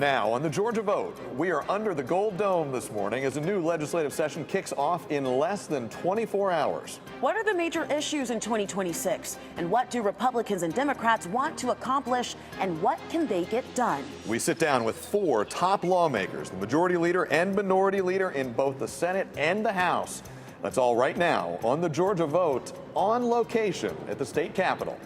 Now, on the Georgia vote, we are under the Gold Dome this morning as a new legislative session kicks off in less than 24 hours. What are the major issues in 2026? And what do Republicans and Democrats want to accomplish? And what can they get done? We sit down with four top lawmakers, the majority leader and minority leader in both the Senate and the House. That's all right now on the Georgia vote, on location at the state capitol.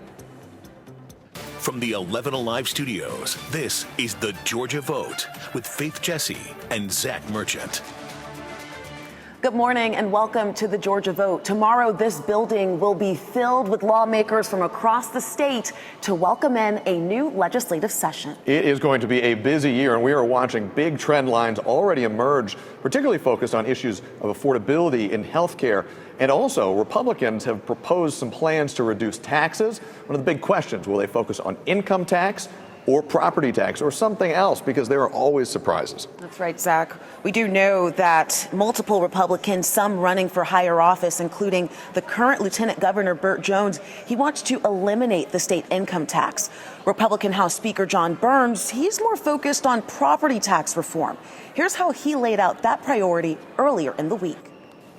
From the 11 Alive studios, this is the Georgia Vote with Faith Jesse and Zach Merchant. Good morning and welcome to the Georgia Vote. Tomorrow, this building will be filled with lawmakers from across the state to welcome in a new legislative session. It is going to be a busy year, and we are watching big trend lines already emerge, particularly focused on issues of affordability in health care. And also, Republicans have proposed some plans to reduce taxes. One of the big questions, will they focus on income tax or property tax or something else? Because there are always surprises. That's right, Zach. We do know that multiple Republicans, some running for higher office, including the current Lieutenant Governor Burt Jones, he wants to eliminate the state income tax. Republican House Speaker John Burns, he's more focused on property tax reform. Here's how he laid out that priority earlier in the week.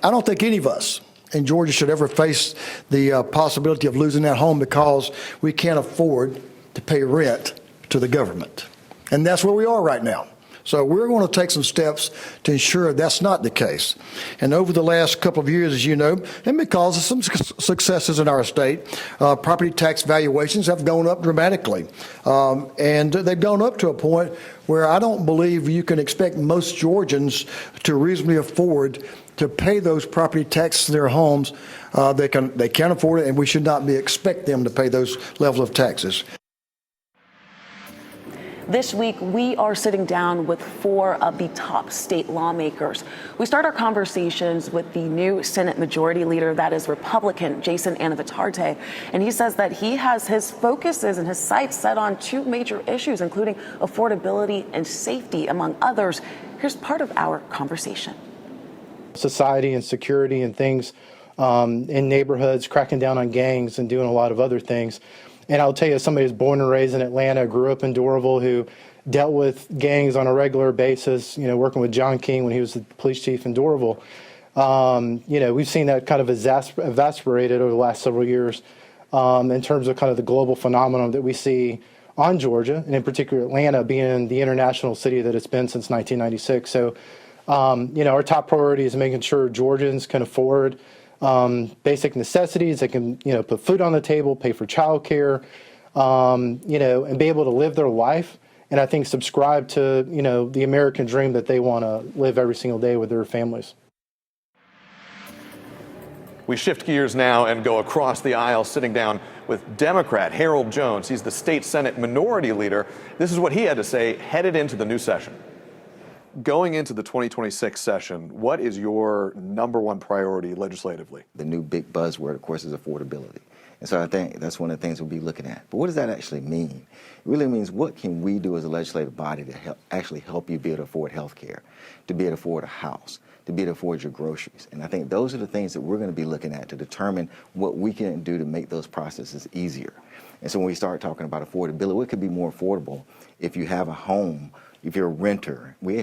I don't think any of us in Georgia should ever face the possibility of losing that home because we can't afford to pay rent to the government. And that's where we are right now. So we're going to take some steps to ensure that's not the case. And over the last couple of years, as you know, and because of some successes in our state, property tax valuations have gone up dramatically. And they've gone up to a point where I don't believe you can expect most Georgians to reasonably afford to pay those property taxes to their homes. They can't afford it, and we should not expect them to pay those levels of taxes. This week, we are sitting down with four of the top state lawmakers. We start our conversations with the new Senate Majority Leader, that is Republican Jason Anavitarte, and he says that he has his focuses and his sights set on two major issues, including affordability and safety, among others. Here's part of our conversation. Society and security and things in neighborhoods, cracking down on gangs and doing a lot of other things. And I'll tell you, as somebody who's born and raised in Atlanta, grew up in Doraville, who dealt with gangs on a regular basis, working with John King when he was the police chief in Doraville, we've seen that kind of exacerbated over the last several years in terms of kind of the global phenomenon that we see on Georgia, and in particular Atlanta being the international city that it's been since 1996. So, our top priority is making sure Georgians can afford basic necessities. They can, put food on the table, pay for childcare, and be able to live their life. And I think subscribe to, the American dream that they want to live every single day with their families. We shift gears now and go across the aisle, sitting down with Democrat Harold Jones. He's the state Senate Minority Leader. This is what he had to say headed into the new session. Going into the 2026 session, what is your number one priority legislatively? The new big buzzword, of course, is affordability. And so I think that's one of the things we'll be looking at. But what does that actually mean? It really means, what can we do as a legislative body to actually help you be able to afford health care, to be able to afford a house, to be able to afford your groceries? And I think those are the things that we're going to be looking at to determine what we can do to make those processes easier. And so when we start talking about affordability, what could be more affordable if you have a home? If you're a renter, we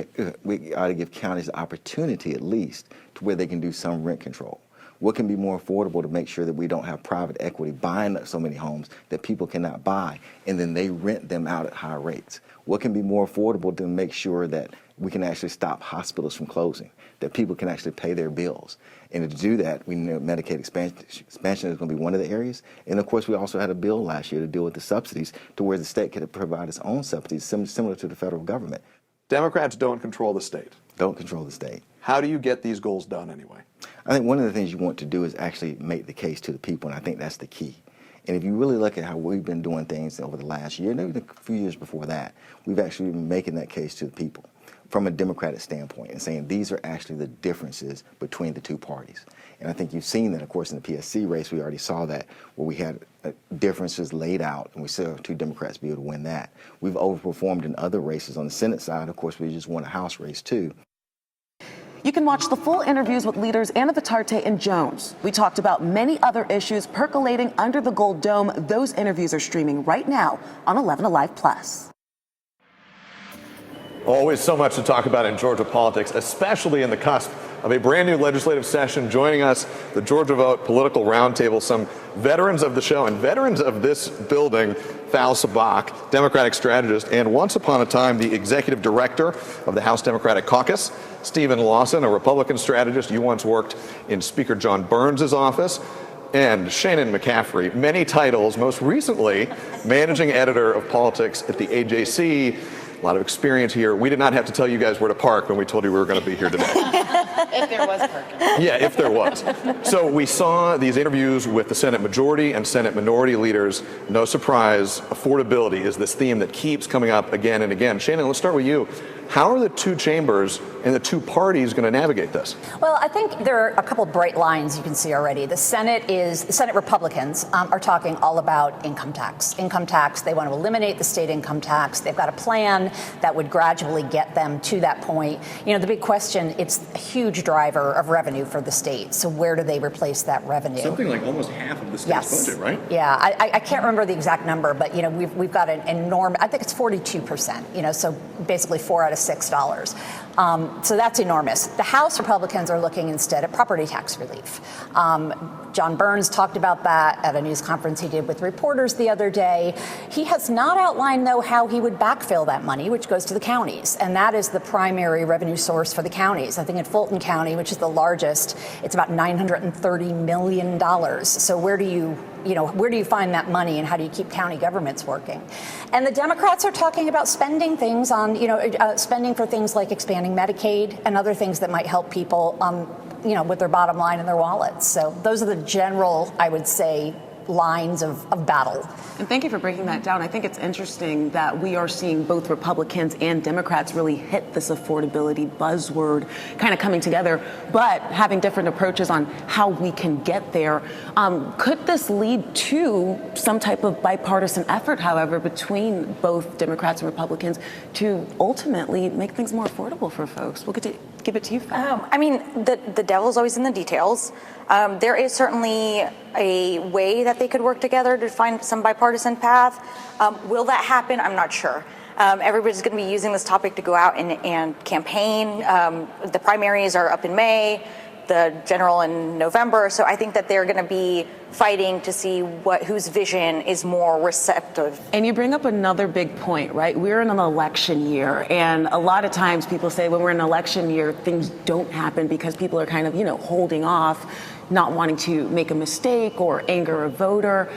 ought to give counties the opportunity, at least, to where they can do some rent control. What can be more affordable to make sure that we don't have private equity buying up so many homes that people cannot buy, and then they rent them out at high rates? What can be more affordable to make sure that we can actually stop hospitals from closing, that people can actually pay their bills? And to do that, we know Medicaid expansion is going to be one of the areas. And of course, we also had a bill last year to deal with the subsidies, to where the state could provide its own subsidies, similar to the federal government. Democrats don't control the state. Don't control the state. How do you get these goals done anyway? I think one of the things you want to do is actually make the case to the people, and I think that's the key. And if you really look at how we've been doing things over the last year, and even a few years before that, we've actually been making that case to the people from a Democratic standpoint and saying these are actually the differences between the two parties. And I think you've seen that, of course, in the PSC race. We already saw that, where we had differences laid out, and we saw two Democrats be able to win that. We've overperformed in other races on the Senate side. Of course, we just won a House race, too. You can watch the full interviews with leaders Anavitarte and Jones. We talked about many other issues percolating under the Gold Dome. Those interviews are streaming right now on 11 Alive Plus. Always so much to talk about in Georgia politics, especially in the cusp of a brand new legislative session. Joining us, the Georgia Vote Political Roundtable, some veterans of the show and veterans of this building. Thal Sabak, Democratic strategist, and once upon a time the executive director of the House Democratic Caucus. Stephen Lawson, a Republican strategist. You once worked in Speaker John Burns' office. And Shannon McCaffrey, many titles, most recently managing editor of politics at the AJC. A lot of experience here. We did not have to tell you guys where to park when we told you we were going to be here today. If there was parking. Yeah, if there was. So we saw these interviews with the Senate majority and Senate minority leaders. No surprise, affordability is this theme that keeps coming up again and again. Shannon, let's start with you. How are the two chambers and the two parties going to navigate this? Well, I think there are a couple bright lines you can see already. The Senate Republicans are talking all about income tax. Income tax, they want to eliminate the state income tax. They've got a plan that would gradually get them to that point. You know, the big question, it's a huge driver of revenue for the state. So where do they replace that revenue? Something like almost half of the state's budget, right? Yeah, I can't remember the exact number, but, you know, we've got an enormous, I think it's 42%, you know, so basically $4 out of $6. So that's enormous. The House Republicans are looking instead at property tax relief. John Burns talked about that at a news conference he did with reporters the other day. He has not outlined, though, how he would backfill that money, which goes to the counties. And that is the primary revenue source for the counties. I think in Fulton County, which is the largest, it's about $930 million. So where do you find that money, and how do you keep county governments working? And the Democrats are talking about spending things on, spending for things like expanding Medicaid and other things that might help people, with their bottom line in their wallets. So those are the general, I would say, lines of battle. And thank you for breaking that down. I think it's interesting that we are seeing both Republicans and Democrats really hit this affordability buzzword kind of coming together, but having different approaches on how we can get there. Could this lead to some type of bipartisan effort, however, between both Democrats and Republicans to ultimately make things more affordable for folks? We'll get to give it to you, Fat. The devil's always in the details. There is certainly a way that they could work together to find some bipartisan path. Will that happen? I'm not sure. Everybody's going to be using this topic to go out and campaign. The primaries are up in May, the general in November. So I think that they're going to be fighting to see whose vision is more receptive. And you bring up another big point, right? We're in an election year, and a lot of times people say when we're in an election year, things don't happen because people are kind of, holding off, not wanting to make a mistake or anger a voter.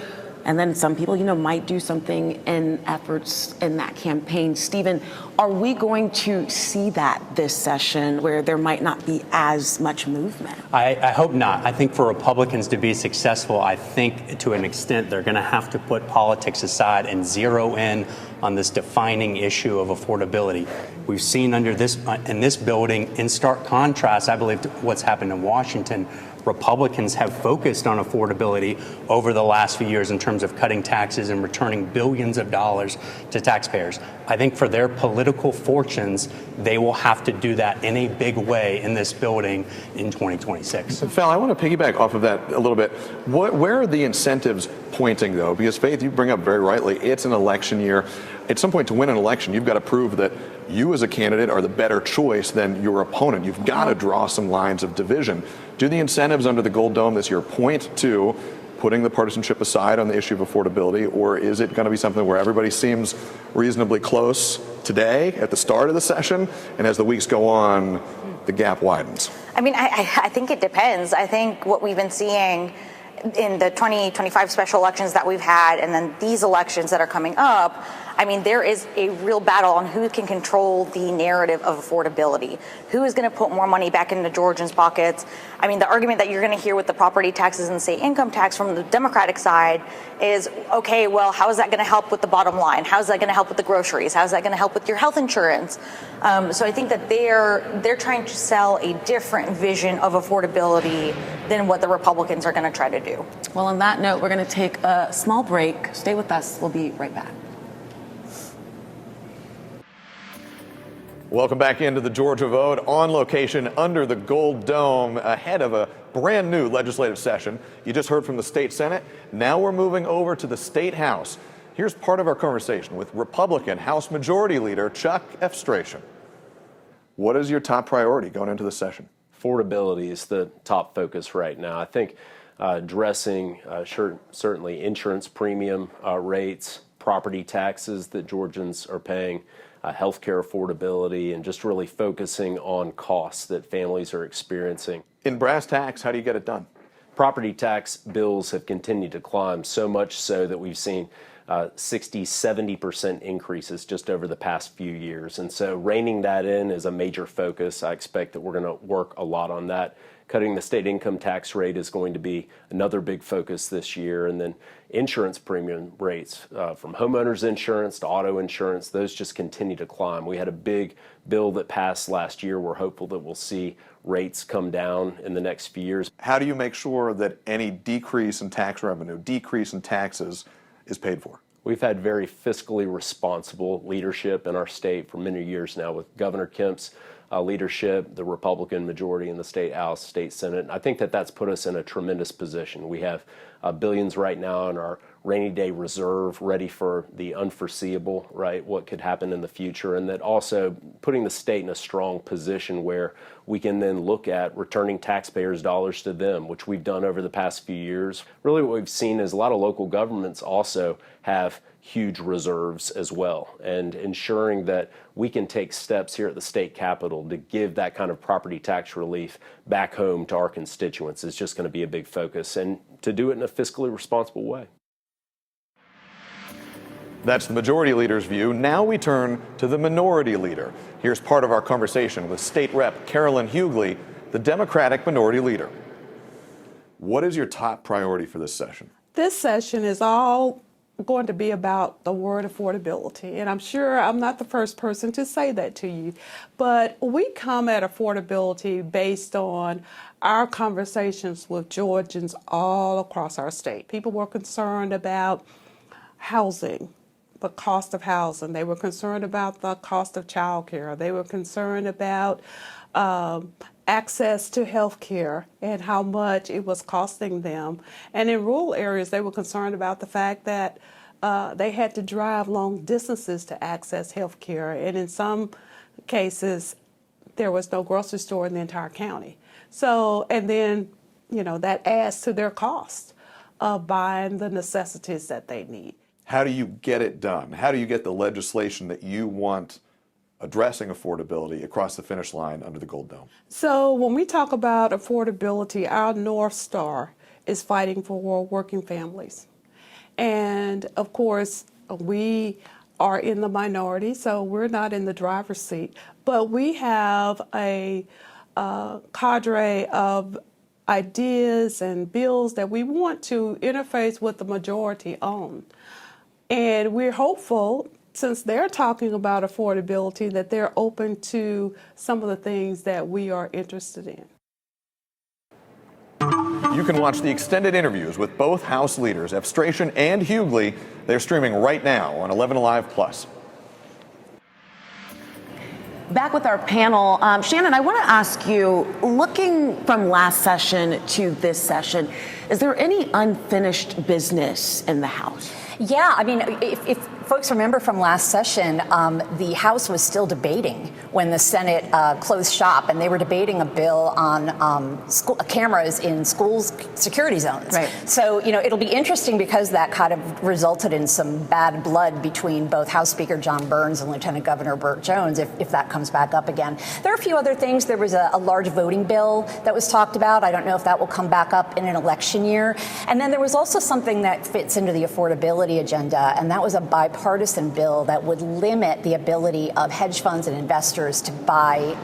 And then some people, might do something in efforts in that campaign. Stephen, are we going to see that this session where there might not be as much movement? I hope not. I think for Republicans to be successful, I think to an extent they're going to have to put politics aside and zero in on this defining issue of affordability. We've seen in this building, in stark contrast, I believe, to what's happened in Washington, Republicans have focused on affordability over the last few years in terms of cutting taxes and returning billions of dollars to taxpayers. I think for their political fortunes, they will have to do that in a big way in this building in 2026. Fal, I want to piggyback off of that a little bit. Where are the incentives pointing, though? Because, Faith, you bring up very rightly, it's an election year. At some point, to win an election, you've got to prove that you as a candidate are the better choice than your opponent. You've got to draw some lines of division. Do the incentives under the Gold Dome this year point to putting the partisanship aside on the issue of affordability, or is it going to be something where everybody seems reasonably close today at the start of the session, and as the weeks go on, the gap widens? I think it depends. I think what we've been seeing in the 2025 special elections that we've had, and then these elections that are coming up, there is a real battle on who can control the narrative of affordability. Who is going to put more money back into Georgians' pockets? The argument that you're going to hear with the property taxes and state income tax from the Democratic side is, okay, well, how is that going to help with the bottom line? How is that going to help with the groceries? How is that going to help with your health insurance? So I think that they're trying to sell a different vision of affordability than what the Republicans are going to try to do. Well, on that note, we're going to take a small break. Stay with us. We'll be right back. Welcome back into the Georgia Vote, on location under the Gold Dome ahead of a brand new legislative session. You just heard from the state Senate. Now we're moving over to the state House. Here's part of our conversation with Republican House Majority Leader Chuck Efstration. What is your top priority going into the session? Affordability is the top focus right now. I think addressing certainly insurance premium rates, property taxes that Georgians are paying, healthcare affordability, and just really focusing on costs that families are experiencing. In brass tacks, how do you get it done? Property tax bills have continued to climb, so much so that we've seen 60-70% increases just over the past few years. And so reining that in is a major focus. I expect that we're going to work a lot on that. Cutting the state income tax rate is going to be another big focus this year. And then insurance premium rates, from homeowners insurance to auto insurance, those just continue to climb. We had a big bill that passed last year. We're hopeful that we'll see rates come down in the next few years. How do you make sure that any decrease in tax revenue, decrease in taxes, is paid for? We've had very fiscally responsible leadership in our state for many years now with Governor Kemp's leadership, the Republican majority in the state House, state Senate. And I think that that's put us in a tremendous position. We have billions right now in our rainy day reserve ready for the unforeseeable, right, what could happen in the future, and that also putting the state in a strong position where we can then look at returning taxpayers' dollars to them, which we've done over the past few years. Really what we've seen is a lot of local governments also have huge reserves as well, and ensuring that we can take steps here at the state capitol to give that kind of property tax relief back home to our constituents is just going to be a big focus, and to do it in a fiscally responsible way. That's the majority leader's view. Now we turn to the minority leader. Here's part of our conversation with State Rep Carolyn Hughley, the Democratic minority leader. What is your top priority for this session? This session is all going to be about the word affordability, and I'm sure I'm not the first person to say that to you, but we come at affordability based on our conversations with Georgians all across our state. People were concerned about housing, the cost of housing. They were concerned about the cost of child care. They were concerned about access to health care and how much it was costing them. And in rural areas, they were concerned about the fact that they had to drive long distances to access health care. And in some cases, there was no grocery store in the entire county. So, and then, you know, that adds to their cost of buying the necessities that they need. How do you get it done? How do you get the legislation that you want addressing affordability across the finish line under the Gold Dome? So when we talk about affordability, our North Star is fighting for working families. And of course, we are in the minority, so we're not in the driver's seat, but we have a cadre of ideas and bills that we want to interface with the majority on. And we're hopeful, since they're talking about affordability, that they're open to some of the things that we are interested in. You can watch the extended interviews with both House leaders, Efstration and Hughley. They're streaming right now on 11 Alive Plus. Back with our panel, Shannon, I want to ask you, looking from last session to this session, is there any unfinished business in the House? Yeah, I mean, if folks remember from last session, the House was still debating when the Senate closed shop, and they were debating a bill on cameras in schools' security zones. Right. So, you know, it'll be interesting because that kind of resulted in some bad blood between both House Speaker John Burns and Lieutenant Governor Burt Jones, if that comes back up again. There are a few other things. There was a large voting bill that was talked about. I don't know if that will come back up in an election year. And then there was also something that fits into the affordability agenda, and that was a bipartisan bill that would limit the ability of hedge funds and investors to buy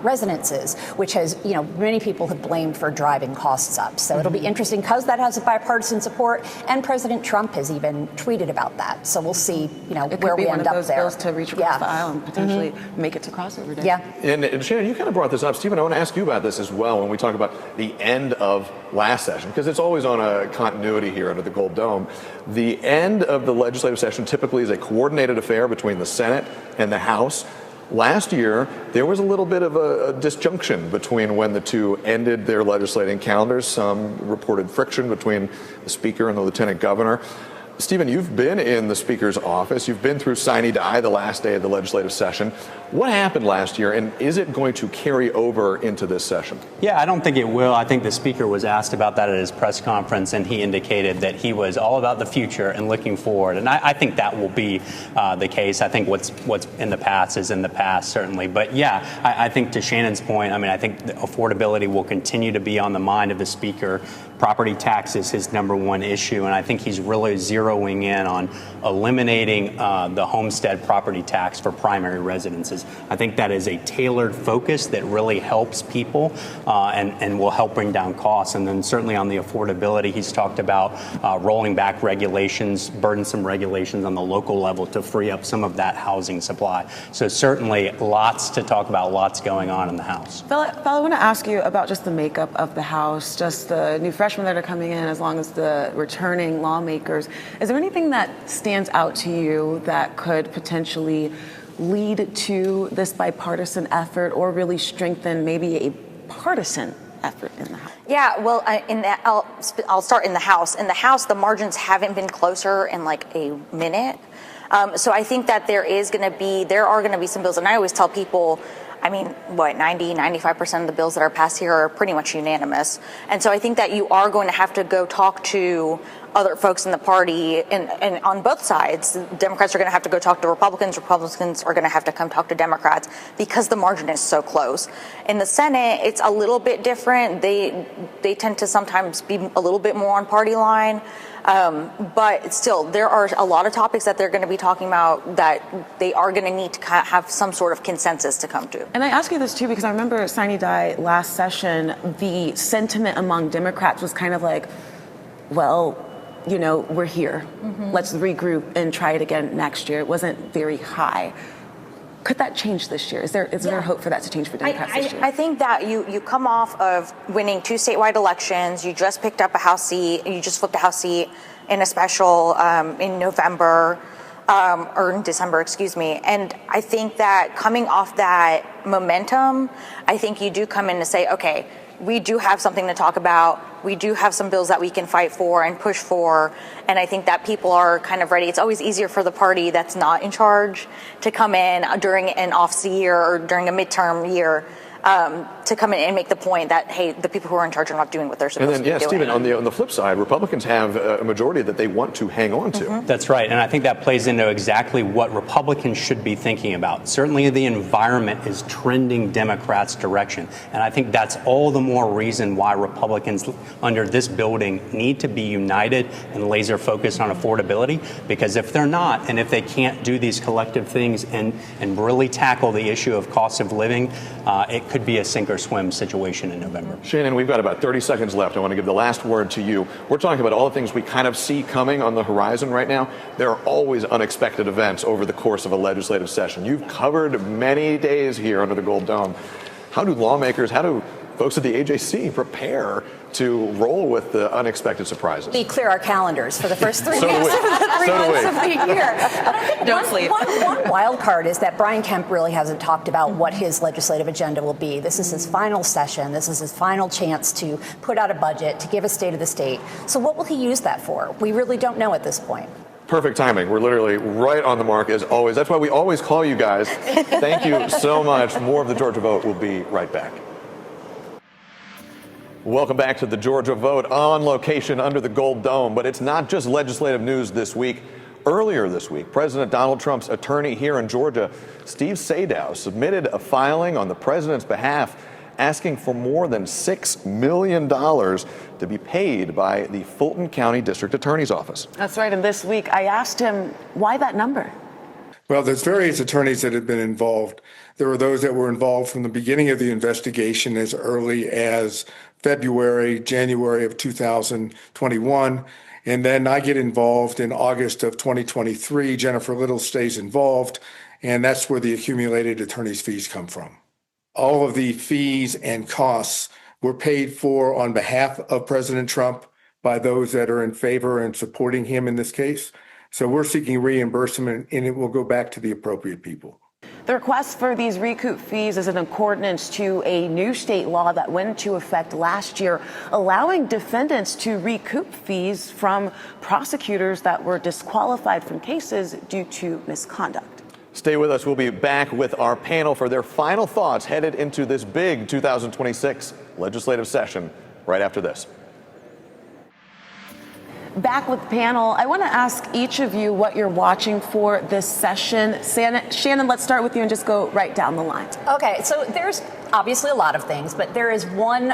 residences, which has, you know, many people have blamed for driving costs up. So it'll be interesting because that has a bipartisan support, and President Trump has even tweeted about that. So we'll see, you know, where we end up there. It could be one of those bills to reach across the aisle and potentially make it to crossover day. Yeah. And Shannon, you kind of brought this up. Stephen, I want to ask you about this as well when we talk about the end of last session, because it's always on a continuity here under the Gold Dome. The end of the legislative session typically is a coordinated affair between the Senate and the House. Last year, there was a little bit of a disjunction between when the two ended their legislating calendars. Some reported friction between the Speaker and the Lieutenant Governor. Stephen, you've been in the Speaker's office. You've been through sine die, the last day of the legislative session. What happened last year, and is it going to carry over into this session? Yeah, I don't think it will. I think the Speaker was asked about that at his press conference, and he indicated that he was all about the future and looking forward. And I think that will be the case. I think what's in the past is in the past, certainly. But yeah, I think to Shannon's point, I mean, I think the affordability will continue to be on the mind of the Speaker. Property tax is his number one issue, and I think he's really zeroing in on eliminating the homestead property tax for primary residences. I think that is a tailored focus that really helps people and will help bring down costs. And then certainly on the affordability, he's talked about rolling back regulations, burdensome regulations on the local level to free up some of that housing supply. So certainly lots to talk about, lots going on in the House. Phil, I want to ask you about just the makeup of the House, just the new freshmen that are coming in, as long as the returning lawmakers. Is there anything that stands out to you that could potentially lead to this bipartisan effort or really strengthen maybe a partisan effort in the House? Yeah, well, I'll start in the House. In the House, the margins haven't been closer in like a minute. So I think that there are going to be some bills, and I always tell people, I mean, 95% of the bills that are passed here are pretty much unanimous. And so I think that you are going to have to go talk to other folks in the party and on both sides. Democrats are going to have to go talk to Republicans. Republicans are going to have to come talk to Democrats because the margin is so close. In the Senate, it's a little bit different. They tend to sometimes be a little bit more on party line. But still, there are a lot of topics that they're going to be talking about that they are going to need to have some sort of consensus to come to. And I ask you this too because I remember sine die last session, the sentiment among Democrats was kind of like, well, you know, we're here. Mm-hmm. Let's regroup and try it again next year. It wasn't very high. Could that change this year? Is there hope for that to change for Democrats this year? I think that you come off of winning 2 statewide elections. You just picked up a House seat. You just flipped a House seat in a special in November or in December, excuse me. And I think that coming off that momentum, I think you do come in to say, okay, we do have something to talk about. We do have some bills that we can fight for and push for. And I think that people are kind of ready. It's always easier for the party that's not in charge to come in during an off year or during a midterm year to come in and make the point that, hey, the people who are in charge are not doing what they're supposed to be doing. Stephen, on the flip side, Republicans have a majority that they want to hang on to. Mm-hmm. That's right. And I think that plays into exactly what Republicans should be thinking about. Certainly the environment is trending Democrats' direction. And I think that's all the more reason why Republicans under this building need to be united and laser focused on affordability. Because if they're not, and if they can't do these collective things and really tackle the issue of cost of living, it could be a sink or swim situation in November. Shannon, we've got about 30 seconds left. I want to give the last word to you. We're talking about all the things we kind of see coming on the horizon right now. There are always unexpected events over the course of a legislative session. You've covered many days here under the Gold Dome. How do folks at the AJC prepare to roll with the unexpected surprises? We clear our calendars for the first 3 weeks of the year. Don't sleep. One wild card is that Brian Kemp really hasn't talked about what his legislative agenda will be. This is his final session. This is his final chance to put out a budget, to give a state of the state. So what will he use that for? We really don't know at this point. Perfect timing. We're literally right on the mark as always. That's why we always call you guys. Thank you so much. More of the Georgia Vote will be right back. Welcome back to the Georgia Vote, on location under the Gold Dome. But it's not just legislative news this week. Earlier this week, President Donald Trump's attorney here in Georgia, Steve Sadow, submitted a filing on the president's behalf asking for more than $6 million to be paid by the Fulton County District Attorney's Office. That's right. And this week, I asked him, why that number? Well, there's various attorneys that have been involved. There were those that were involved from the beginning of the investigation as early as January of 2021. And then I get involved in August of 2023. Jennifer Little stays involved, and that's where the accumulated attorney's fees come from. All of the fees and costs were paid for on behalf of President Trump by those that are in favor and supporting him in this case. So we're seeking reimbursement, and it will go back to the appropriate people. The request for these recoup fees is in accordance to a new state law that went into effect last year, allowing defendants to recoup fees from prosecutors that were disqualified from cases due to misconduct. Stay with us. We'll be back with our panel for their final thoughts headed into this big 2026 legislative session right after this. Back with the panel, I want to ask each of you what you're watching for this session. Shannon, let's start with you and just go right down the line. Okay, so there's obviously a lot of things, but there is one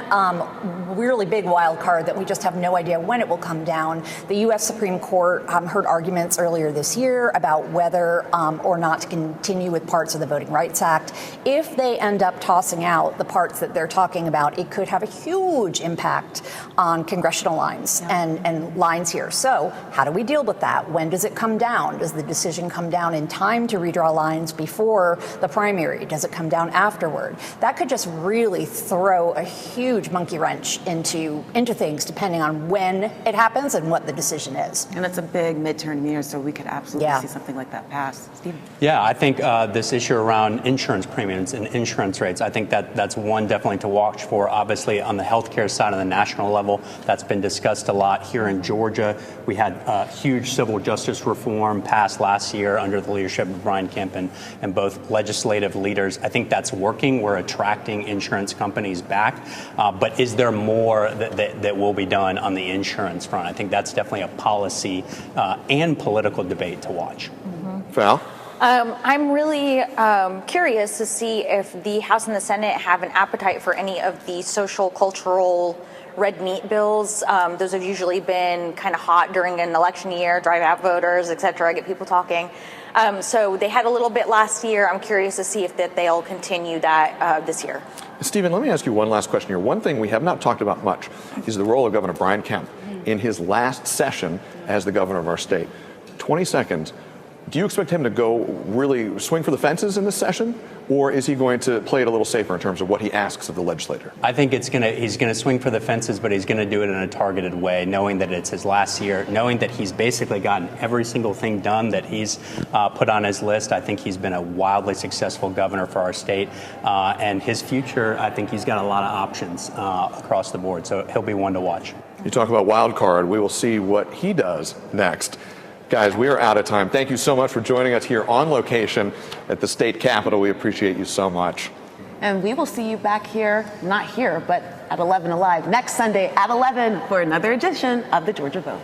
really big wild card that we just have no idea when it will come down. The U.S. Supreme Court heard arguments earlier this year about whether or not to continue with parts of the Voting Rights Act. If they end up tossing out the parts that they're talking about, it could have a huge impact on congressional lines and lines here. So how do we deal with that? When does it come down? Does the decision come down in time to redraw lines before the primary? Does it come down afterward? That could just really throw a huge monkey wrench into things depending on when it happens and what the decision is. And it's a big midterm year, so we could absolutely see something like that pass. Steve? Yeah, I think this issue around insurance premiums and insurance rates, I think that's one definitely to watch for. Obviously, on the healthcare side on the national level, that's been discussed a lot. Here in Georgia, we had huge civil justice reform passed last year under the leadership of Brian Kemp and both legislative leaders. I think that's working. We're attracting insurance companies back. But is there more that will be done on the insurance front? I think that's definitely a policy and political debate to watch. Val? I'm really curious to see if the House and the Senate have an appetite for any of the social, cultural, red meat bills. Those have usually been kind of hot during an election year, drive out voters, et cetera, get people talking. So they had a little bit last year. I'm curious to see if they'll continue that this year. Stephen, let me ask you one last question here. One thing we have not talked about much is the role of Governor Brian Kemp in his last session as the governor of our state. 20 seconds. Do you expect him to go really swing for the fences in this session, or is he going to play it a little safer in terms of what he asks of the legislator? I think he's going to swing for the fences, but he's going to do it in a targeted way, knowing that it's his last year, knowing that he's basically gotten every single thing done that he's put on his list. I think he's been a wildly successful governor for our state, and his future, I think he's got a lot of options across the board, so he'll be one to watch. You talk about wild card. We will see what he does next. Guys, we are out of time. Thank you so much for joining us here on location at the state capitol. We appreciate you so much. And we will see you back here, not here, but at 11 Alive next Sunday at 11 for another edition of the Georgia Vote.